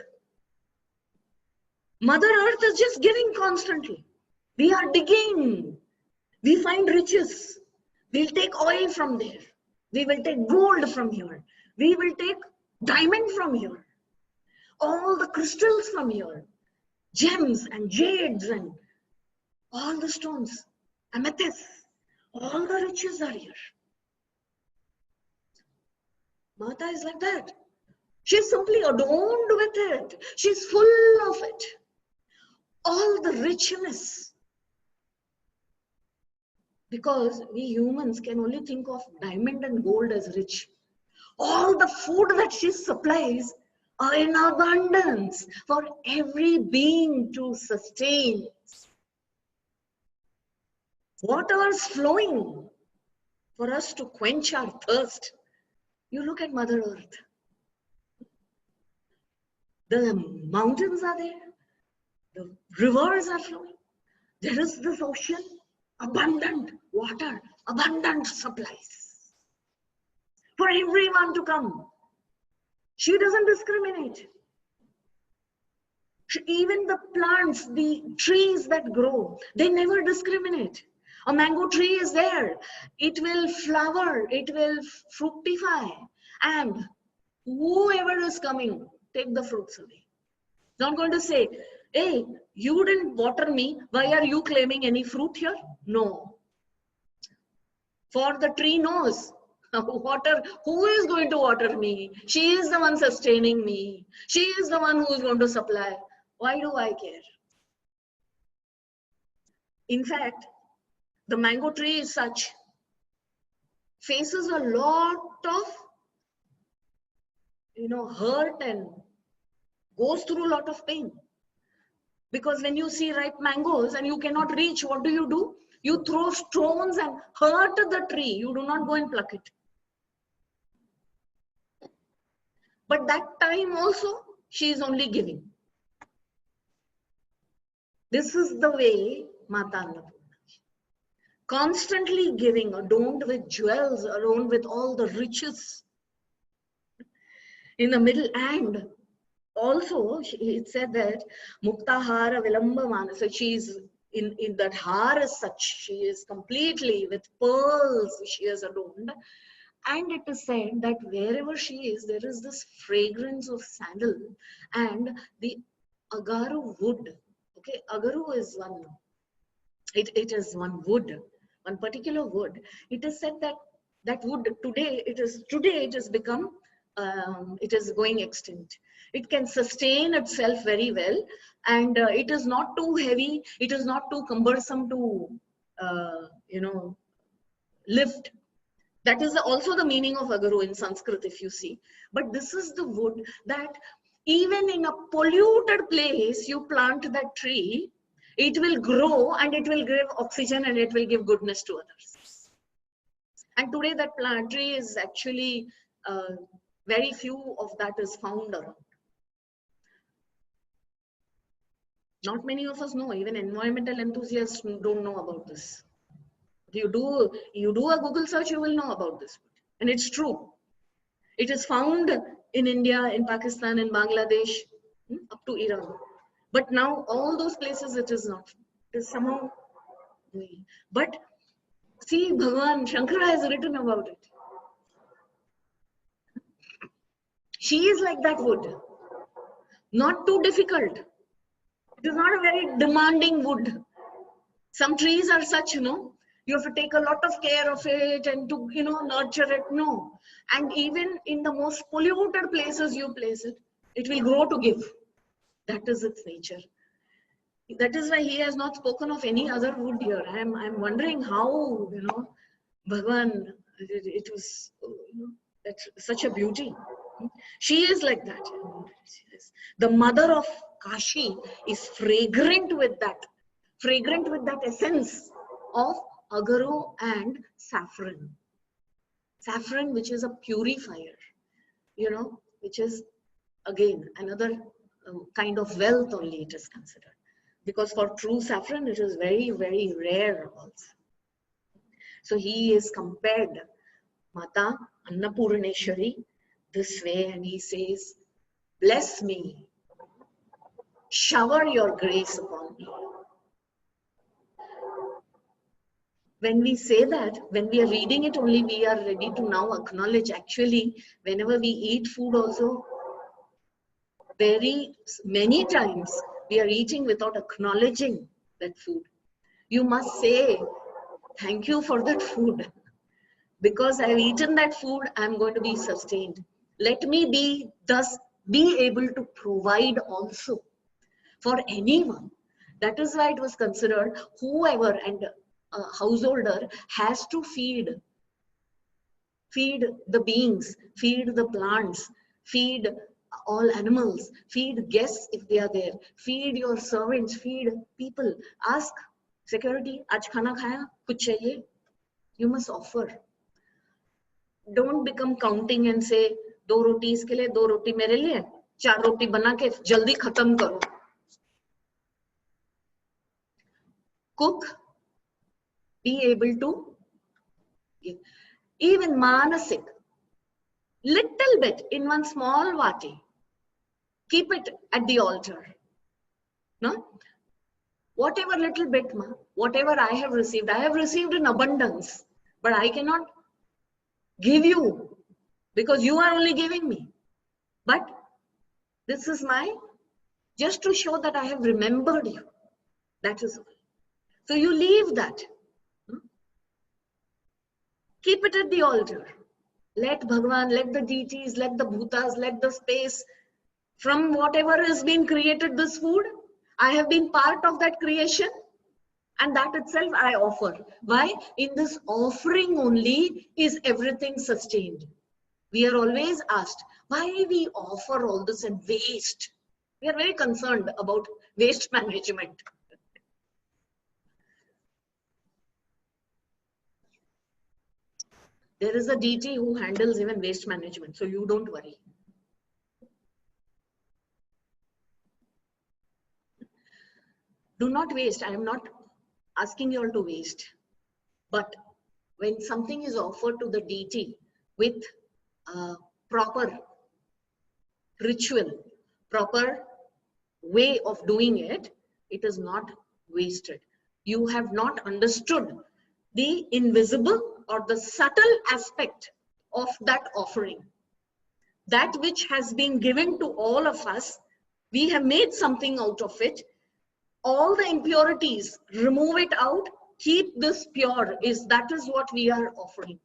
Mother Earth is just giving constantly. We are digging. We find riches. We'll take oil from there. We will take gold from here. We will take diamond from here. All the crystals from here. Gems and jades and all the stones. Amethyst. All the riches are here. Mata is like that. She's simply adorned with it. She's full of it. All the richness. Because we humans can only think of diamond and gold as rich. All the food that she supplies are in abundance for every being to sustain. Water is flowing for us to quench our thirst. You look at Mother Earth. The mountains are there. The rivers are flowing. There is this ocean, abundant water, abundant supplies for everyone to come. She doesn't discriminate. Even the plants, the trees that grow, they never discriminate. A mango tree is there. It will flower, it will fructify. And whoever is coming, take the fruits away. Not going to say, hey, you didn't water me. Why are you claiming any fruit here? No. For the tree knows, water, who is going to water me? She is the one sustaining me. She is the one who is going to supply. Why do I care? In fact, the mango tree is such, faces a lot of, hurt and goes through a lot of pain. Because when you see ripe mangoes and you cannot reach, what do? You throw stones and hurt the tree. You do not go and pluck it. But that time also, she is only giving. This is the way Mata Annapurna. Constantly giving, adorned with jewels, adorned with all the riches in the middle. And also, it said that Muktahara Vilambamana. So she's in that har as such. She is completely with pearls. She is adorned. And it is said that wherever she is, there is this fragrance of sandal and the agaru wood. Okay, agaru is one. It is one wood, one particular wood. It is said that that wood today it has become it is going extinct. It can sustain itself very well, and it is not too heavy. It is not too cumbersome to lift. That is also the meaning of agaru in Sanskrit, if you see. But this is the wood that even in a polluted place, you plant that tree, it will grow and it will give oxygen and it will give goodness to others. And today that plant tree is actually very few of that is found around. Not many of us know, even environmental enthusiasts don't know about this. You do a Google search, you will know about this food. And it's true. It is found in India, in Pakistan, in Bangladesh, up to Iran. But now all those places it is not. It is somehow. But see, Bhagavan Shankara has written about it. She is like that wood. Not too difficult. It is not a very demanding wood. Some trees are such, you have to take a lot of care of it and to, nurture it. No. And even in the most polluted places you place it, it will grow to give. That is its nature. That is why he has not spoken of any other wood here. I'm wondering how, Bhagavan, it was that's such a beauty. She is like that. The mother of Kashi is fragrant with that essence of agaru and saffron. Saffron, which is a purifier, which is again another kind of wealth only it is considered. Because for true saffron, it is very, very rare also. So he is compared, Mata Annapurneshwari, this way, and he says, bless me, shower your grace upon me. When we say that, when we are reading it only, we are ready to now acknowledge, actually, whenever we eat food also, very many times, we are eating without acknowledging that food. You must say, thank you for that food. Because I've eaten that food, I'm going to be sustained. Let me thus be able to provide also for anyone. That is why it was considered whoever and a householder has to feed the beings, feed the plants, feed all animals, feed guests if they are there, feed your servants, feed people. Ask security, aaj khana khaya, kuch chahiye? You must offer. Don't become counting and say, 2 roti iske liye, 2 roti mere liye, 4 roti bana ke jaldi khatam karo. Cook, be able to give. Even manasik, little bit in one small vati. Keep it at the altar. No? Whatever little bit, whatever I have received in abundance. But I cannot give you because you are only giving me. But this is just to show that I have remembered you. That is all. So you leave that. Keep it at the altar. Let Bhagavan, let the deities, let the bhutas, let the space, from whatever has been created this food, I have been part of that creation, and that itself I offer. Why? In this offering only is everything sustained. We are always asked, why we offer all this and waste? We are very concerned about waste management. There is a deity who handles even waste management, so you don't worry. Do not waste. I am not asking you all to waste. But when something is offered to the deity with proper ritual, proper way of doing it, it is not wasted. You have not understood the invisible or the subtle aspect of that offering. That which has been given to all of us, we have made something out of it. All the impurities, remove it out, keep this pure. That is what we are offering.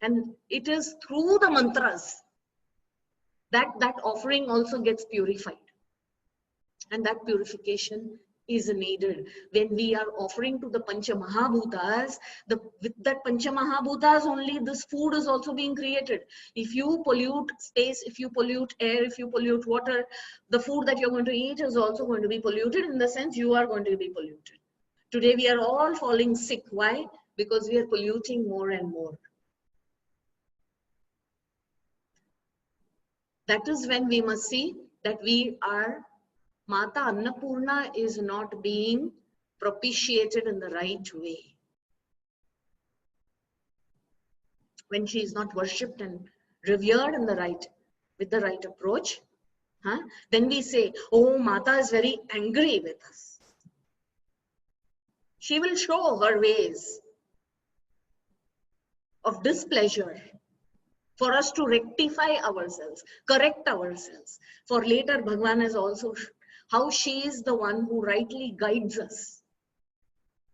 And it is through the mantras that offering also gets purified. And that purification is needed. When we are offering to the Pancha Mahabhutas, with that Pancha Mahabhutas only this food is also being created. If you pollute space, if you pollute air, if you pollute water, the food that you're going to eat is also going to be polluted, in the sense you are going to be polluted. Today we are all falling sick. Why? Because we are polluting more and more. That is when we must see that we are, Mata Annapurna is not being propitiated in the right way. when she is not worshipped and revered in the right, with the right approach, then we say, oh, Mata is very angry with us. She will show her ways of displeasure for us to rectify ourselves, correct ourselves. For later, Bhagavan is also how she is the one who rightly guides us,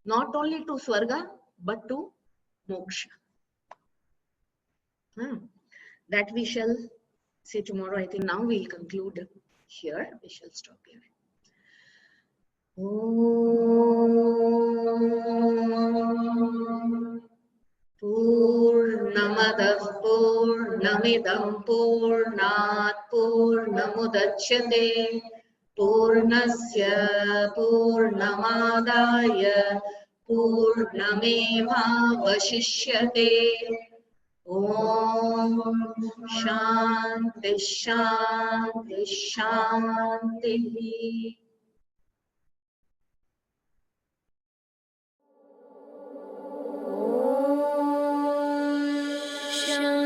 not only to Swarga, but to Moksha. That we shall see tomorrow. I think now we'll conclude here. We shall stop here. Om Purnamadah Purnamidam Purnat Purnamudachyate Purnasya Purnamadaya Purnameva Vashishyate. Om Shanti Shanti Shanti. Shanti.